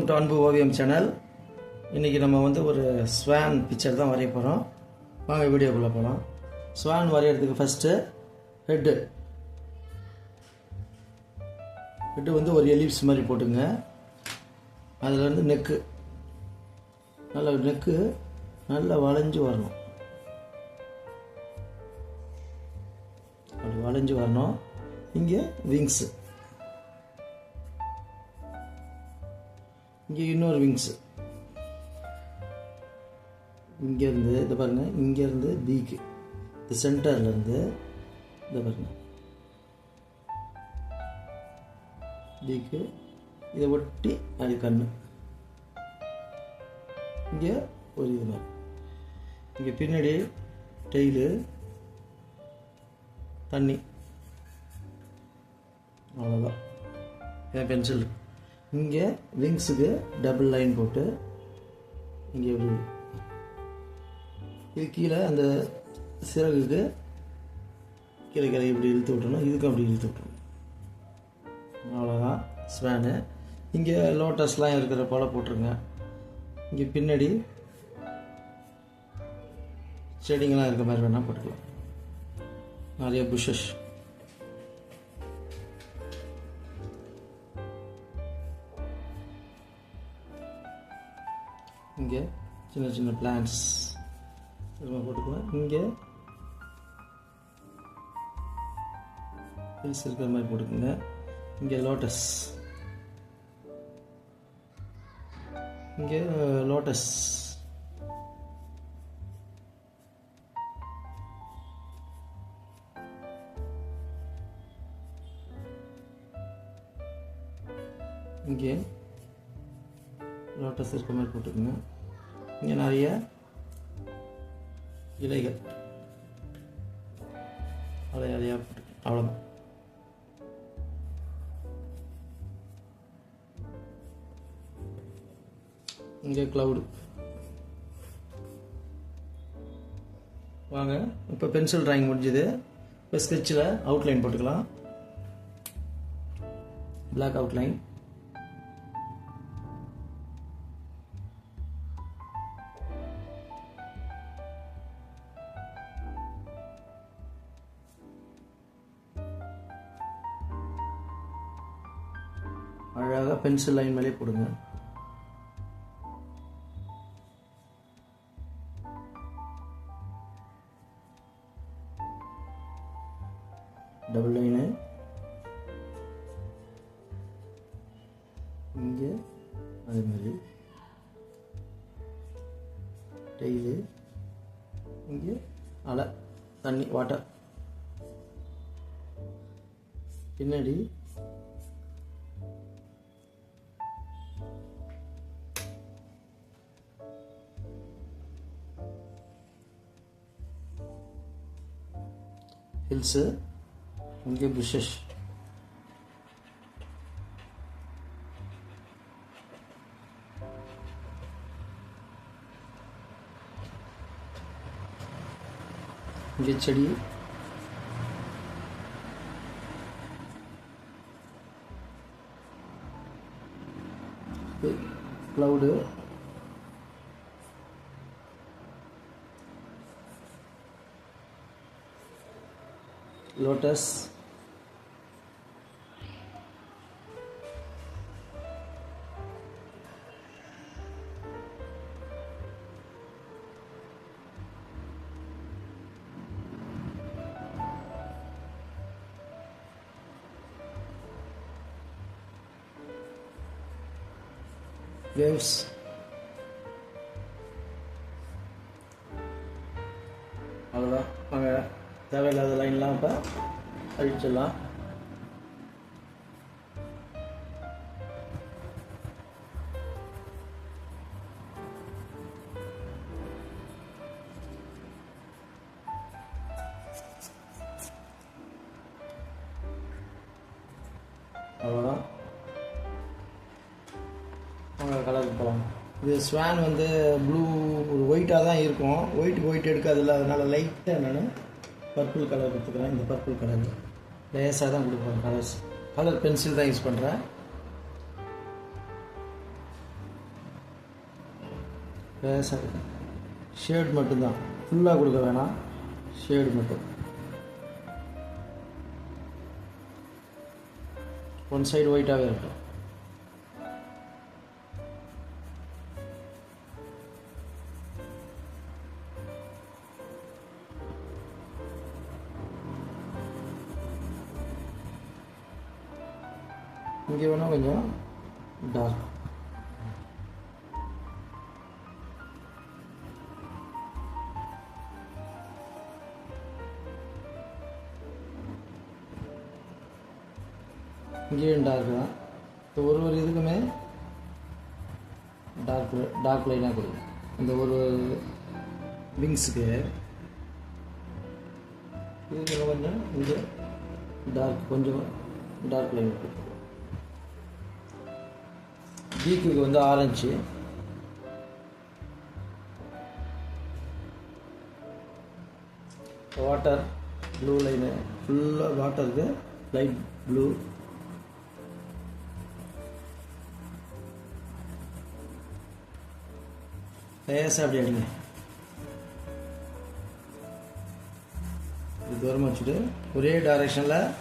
To அன்பு ஓவியம் channel. இன்றைக்கி நம்ம வந்து ஒரு ஸ்வான் பிக்சர் தான் வரைய போகிறோம். வாங்க வீடியோக்குள்ளே போகலாம். ஸ்வான் வரைகிறதுக்கு ஃபஸ்ட்டு ஹெட்டு வந்து ஒரு எலிப்ஸ் மாதிரி போட்டுங்க. அதில் வந்து நெக்கு நல்லா வளைஞ்சு வரணும். அப்படி வளைஞ்சு வரணும். இங்கே விங்ஸு, இங்கே இன்னொரு விங்ஸு, இங்கேருந்து இதை பாருங்கள், இங்கேருந்து பீக்கு இந்த சென்டர்லேருந்து இதை பாருங்கள் பீக்கு இதை ஒட்டி அது கண்ணு, இங்கே ஒரு இது மாதிரி, இங்கே பின்னாடி டெய்லு, தண்ணி, அவ்வளோதான். என் பென்சில் இங்கே விங்ஸுக்கு டபுள் லைன் போட்டு இங்கே எப்படி இது கீழே அந்த சிறகுக்கு கீழே இப்படி இழுத்து விட்டணும், இதுக்கும் அப்படி இழுத்து விட்டணும். அவ்வளோதான் ஸ்வானு. இங்கே லோட்டஸ்லாம் இருக்கிற போல் போட்டுருங்க. இங்கே பின்னாடி செடிங்கெல்லாம் இருக்கிற மாதிரி வேணால் போட்டுக்கலாம். நிறைய புஷஸ், இங்கே சின்ன சின்ன பிளான்ட்ஸ் போட்டுக்கலாம். இங்கே ஹில்ஸ் இருக்கிற மாதிரி போட்டுக்கோங்க. இங்கே லோட்டஸ், இங்கே லோட்டஸ், இங்கே லோட்டஸ் இருக்கிற மாதிரி போட்டுக்கோங்க. இங்கே நிறைய இலைகள் அலையாக போட்டுக்கோங்க. அவ்வளோதான். இங்கே க்ளவுடு. வாங்க இப்போ பென்சில் ட்ராயிங் முடிஞ்சுது. இப்போ ஸ்கெட்சில் அவுட்லைன் போட்டுக்கலாம். பிளாக் அவுட்லைன், அழகாக பென்சில் லைன் மேலே போடுங்க. டபுள் லைனு இங்கே, அதே மாதிரி டெய்லு, இங்கே அலை, தண்ணி, வாட்டர், பின்னாடி ஹில்ஸு, இங்கே புஷஸ், இங்கே செடி, க்ளவுடு, லோட்டஸ், வேவ்ஸ், அவ்வளோதான். வாங்க தேவையில்லாத லைன்லாம் இப்போ அழிச்சிடலாம். அவ்வளோதான். கலருக்கு போகலாம். இது ஸ்வான் வந்து ப்ளூ ஒயிட்டாக தான் இருக்கும். ஒயிட் எடுக்காதில்ல, அதனால் லைட்டாக நான் பர்பிள் கலர் கொடுத்துக்கிறேன். இந்த பர்பிள் கலர் லேஸாக தான் கொடுப்பேன். கலர் பென்சில் தான் யூஸ் பண்ணுறேன். லேசாக ஷேட் மட்டும்தான், ஃபுல்லாக கொடுக்க வேணாம், ஷேடு மட்டும். ஒன் சைடு ஒயிட்டாகவே இருக்கும். இங்கே வேணால் கொஞ்சம் டார்க். இங்கேயும் டார்க் தான். இப்போ ஒரு இதுக்குமே டார்க் லைனாக கொடுக்கும். இந்த ஒரு விங்ஸுக்கு இதுக்கு கொஞ்சம் இங்கே கொஞ்சம் டார்க் லைன் கொடுக்கும். பீக்குக்கு வந்து ஆரஞ்சு, வாட்டர் ப்ளூ லைனு, ஃபுல்லாக வாட்டருக்கு லைட் ப்ளூ. லேசாக அப்படி அடிங்க. இது தூரமாக வச்சுட்டு ஒரே டைரெக்ஷனில்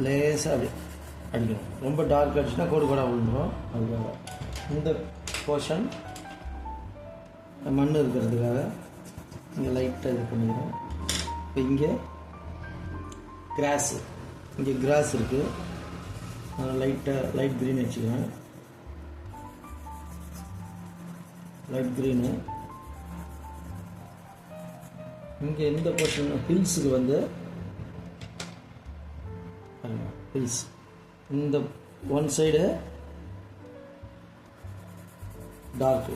லேசாக அப்படி அடிக்கணும். ரொம்ப டார்க் அடிச்சுன்னா கோடு கோடாக விழுந்துடும். அதுக்காக இந்த போர்ஷன் மண் இருக்கிறதுக்காக இங்கே லைட்டாக இது பண்ணிக்கிறோம். இப்போ இங்கே கிராஸ் இருக்குது, லைட் க்ரீன் வச்சுக்கிறேன். Light green. இங்கே இந்த போர்ஷன் ஹில்ஸுக்கு வந்து ஹில்ஸ், இந்த ஒன் சைடு டார்க்கு,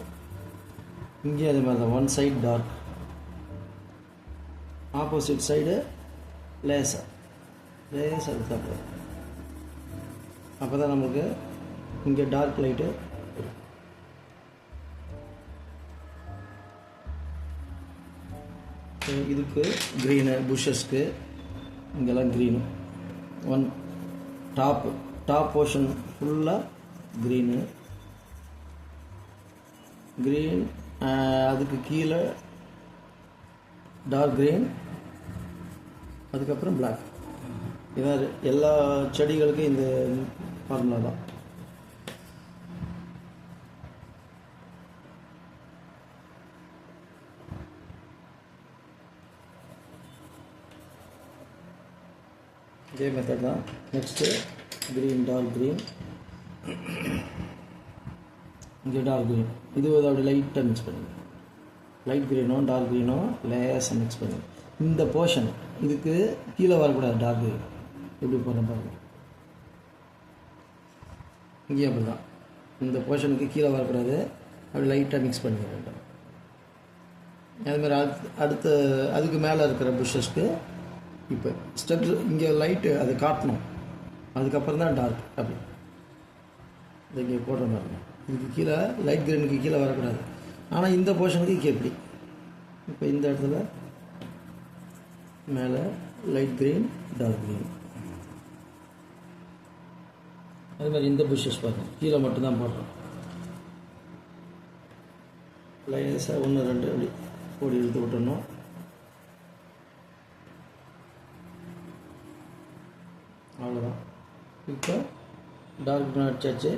இங்கே அதே மாதிரி தான் one side dark, opposite side லேசாக எடுத்தாங்க. அப்போ தான் நமக்கு இங்கே டார்க் லைட்டு. இதுக்கு க்ரீனு, புஷஸ்க்கு இங்கெல்லாம் க்ரீனு. டாப் போர்ஷன் ஃபுல்லாக க்ரீன், அதுக்கு கீழே டார்க் க்ரீன், அதுக்கப்புறம் பிளாக். இதான் எல்லா செடிகளுக்கும் இந்த ஃபார்முலா தான். இதே மெத்தட் தான். நெக்ஸ்ட்டு க்ரீன், டார்க் க்ரீன், இங்கே டார்க் க்ரீன். இது அப்படி லைட்டாக மிக்ஸ் பண்ணுங்க. லைட் க்ரீனும் டார்க் க்ரீனும் லேசாக மிக்ஸ் பண்ணுங்க. இந்த போர்ஷன் இதுக்கு கீழே வரக்கூடாது. டார்க் க்ரீன் எப்படி போடுறேன் பாருங்கள். இங்கேயும் அப்படி தான், இந்த போர்ஷனுக்கு கீழே வரக்கூடாது, அப்படி லைட்டாக மிக்ஸ் பண்ணிக்க வேண்டும். அதுமாதிரி அடுத்த அதுக்கு மேலே இருக்கிற புஷஸ்க்கு இப்போ ஸ்டெப் இங்கே லைட்டு அது காட்டணும், அதுக்கப்புறம் தான் டார்க். அப்படி இது இங்கே போடுற மாதிரி. இதுக்கு கீழே லைட் க்ரீனுக்கு கீழே வரக்கூடாது, ஆனால் இந்த போர்ஷனுக்கு எப்படி இப்போ இந்த இடத்துல மேலே லைட் க்ரீன், டார்க் க்ரீன். அது மாதிரி இந்த புஷஸ் பாருங்கள், கீழே மட்டும்தான் போடுறோம். லைஸாக 1 2 அப்படி போடி இழுத்து விட்டுடணும். அவ்வளோதான். இப்போ டார்க் க்ரீன் அடிச்சாச்சு.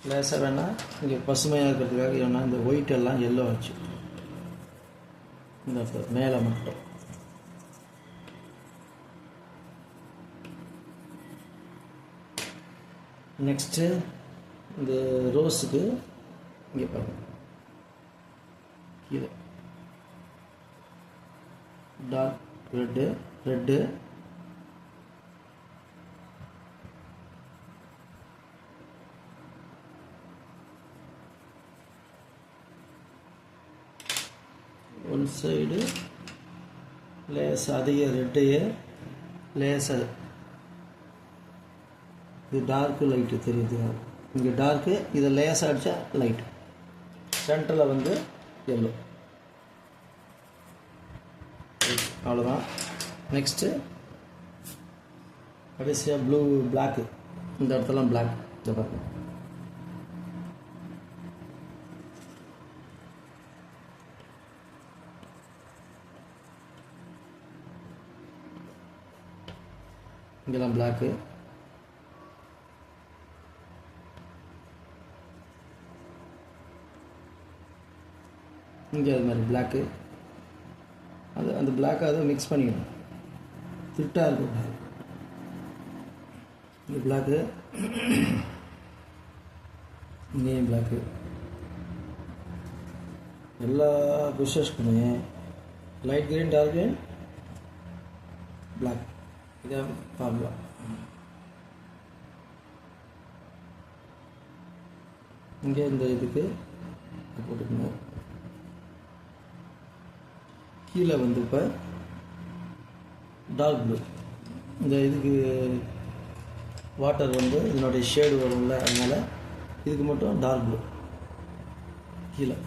லேசாக வேணால் இங்கே பசுமையாக இருக்கிறதுக்காக வேணால் இந்த ஒயிட் எல்லாம் எல்லோ ஆச்சு இந்த மேலே மட்டும். நெக்ஸ்ட்டு இந்த ரோஸுக்கு இங்கே பாருங்கள், கீழே டார்க் ரெட்டு ஒன் சைடு லேசாக அதிக ரெட்டையே லேசாக. இது டார்க்கு லைட்டு தெரியுது, இங்கே டார்க்கு, இதை லேசாக அடித்தா லைட், சென்டரில் வந்து எல்லோ. அவ்வளோதான். நெக்ஸ்ட்டு கடைசியாக ப்ளூ, பிளாக்கு. இந்த இடத்துலாம் பிளாக். இதை பாருங்க, இங்கெல்லாம் பிளாக்கு. இங்கே அது மாதிரி பிளாக்கு. அது அந்த பிளாக்கை அதை மிக்ஸ் பண்ணிக்கணும், திட்டாக இருக்கும். இந்த பிளாக்கு, இங்கேயும் பிளாக்கு. எல்லா புஷஸ்க்குமே light green, dark green, black, இதான் ஃபார்முலா. இங்கே இந்த இதுக்கு போட்டுக்கணும். கீழே வந்து இப்போ டார்க் ப்ளூ. இந்த இதுக்கு வாட்டர் வந்து இதனுடைய ஷேடு வரும்ல, அதனால் இதுக்கு மட்டும் டார்க் ப்ளூ கீழே.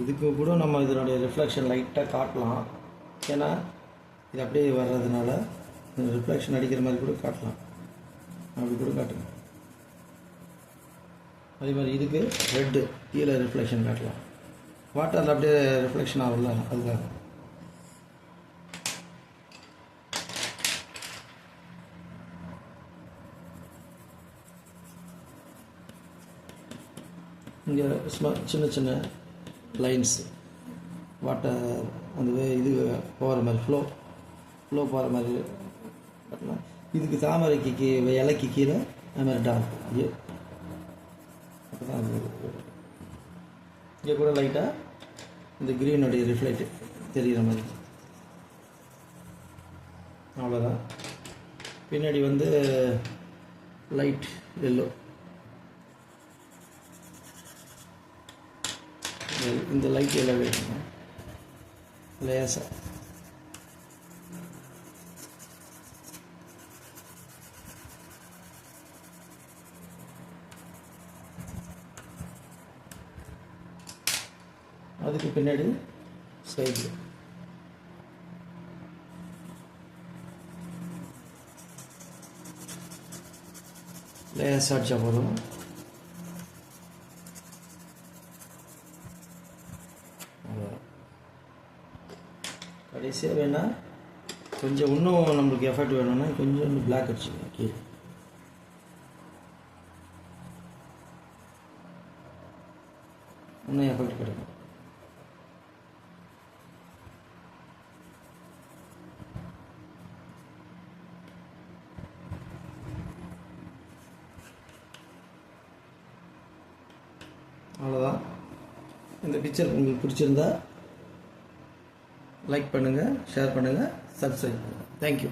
இதுக்கு கூட நம்ம இதனுடைய ரிஃப்ளெக்ஷன் லைட்டாக காட்டலாம், ஏன்னா இது அப்படியே வர்றதுனால ரிஃப்ளெக்ஷன் அடிக்கிற மாதிரி கூட காட்டலாம், அப்படி கூட காட்டுங்க. அதே மாதிரி இதுக்கு ரெட்டு கீழே ரிஃப்ளெக்ஷன் காட்டலாம், வாட்டரில் அப்படியே ரிஃப்ளெக்ஷன் ஆகல, அதுக்காக. இங்கே சின்ன சின்ன லைன்ஸ் வாட்டர் அந்த இது போகிற மாதிரி ஃப்ளோ போகிற மாதிரி காட்டலாம். இதுக்கு தாமரைக்கு இலைக்கு கீழே அது மாதிரி டார்க். அப்போ தான் இங்கே கூட லைட்டாக இந்த க்ரீனுடைய ரிஃப்ளெக்ட் தெரிகிற மாதிரி. அவ்வளோதான். பின்னாடி வந்து லைட் எல்லோ. இந்த லைட் எல்லோ வைக்கணும் லேசாக. அதுக்கு பின்னாடி சைடில் லேசாக அடிச்சா போதும். கடைசியாக வேணால் கொஞ்சம் இன்னும் நம்மளுக்கு எஃபெக்ட் வேணும்னா கொஞ்சம் பிளாக் அடிச்சுக்கணும் கீழே. இன்னும் எஃபெக்ட் கிடைக்கும். அவ்வளோதான். இந்த பிக்சர் உங்களுக்கு பிடிச்சிருந்தா லைக் பண்ணுங்கள், ஷேர் பண்ணுங்கள், சப்ஸ்கிரைப் பண்ணுங்கள். தேங்க்யூ.